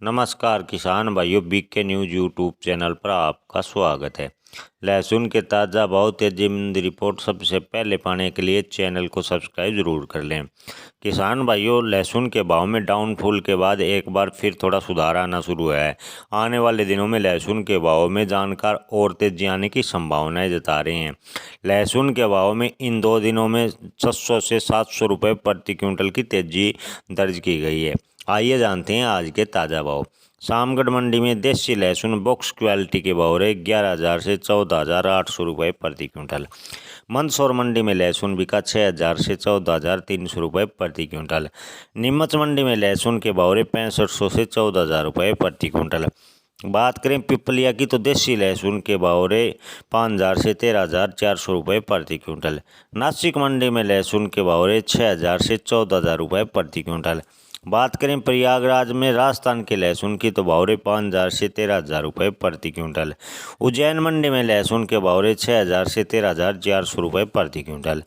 नमस्कार किसान भाइयों, बीके न्यूज यूट्यूब चैनल पर आपका स्वागत है। लहसुन के ताज़ा भाव तेजी मंदी रिपोर्ट सबसे पहले पाने के लिए चैनल को सब्सक्राइब जरूर कर लें। किसान भाइयों, लहसुन के भाव में डाउनफॉल के बाद एक बार फिर थोड़ा सुधार आना शुरू हुआ है। आने वाले दिनों में लहसुन के भाव में जानकार और तेजी आने की संभावनाएं जता रहे हैं। लहसुन के भाव में इन 2 दिनों में 600 से 700 रुपये प्रति क्विंटल की तेजी दर्ज की गई है। आइए जानते हैं आज के ताज़ा भाव। शामगढ़ मंडी में देसी लहसुन बॉक्स क्वालिटी के भाव रहे 11,000 से 14,800 रुपये प्रति क्विंटल। मंदसौर मंडी में लहसुन बिका 6,000 से 14,300 रुपये प्रति क्विंटल। नीमच मंडी में लहसुन के भाव रहे 6500 से 14,000 रुपये प्रति क्विंटल। बात करें पिपलिया की तो देसी लहसुन के भाव रहे 5,000 से 13,400 रुपये प्रति क्विंटल। नासिक मंडी में लहसुन के भाव रहे 6,000 से 14,000 रुपये प्रति क्विंटल। बात करें प्रयागराज में राजस्थान के लहसुन की तो भाव रहे 5,000 से 13,000 रुपये प्रति क्विंटल। उज्जैन मंडी में लहसुन के भाव रहे 6,000 से 13,400 रुपये प्रति क्विंटल।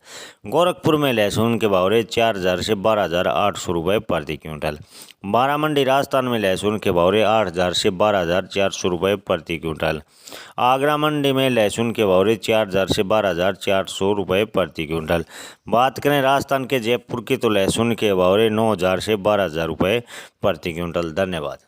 गोरखपुर में लहसुन के भाव रहे 4,000 से 12,800 रुपये प्रति क्विंटल। बारामंडी राजस्थान में लहसुन के भाव रहे 8,000 से 12,400 रुपये प्रति क्विंटल। आगरा मंडी में लहसुन के भाव रहे 4,000 से 12,400 रुपये प्रति क्विंटल। बात करें राजस्थान के जयपुर की तो लहसुन के भाव रहे 9,000 से 12,000 रुपये प्रति क्विंटल। धन्यवाद।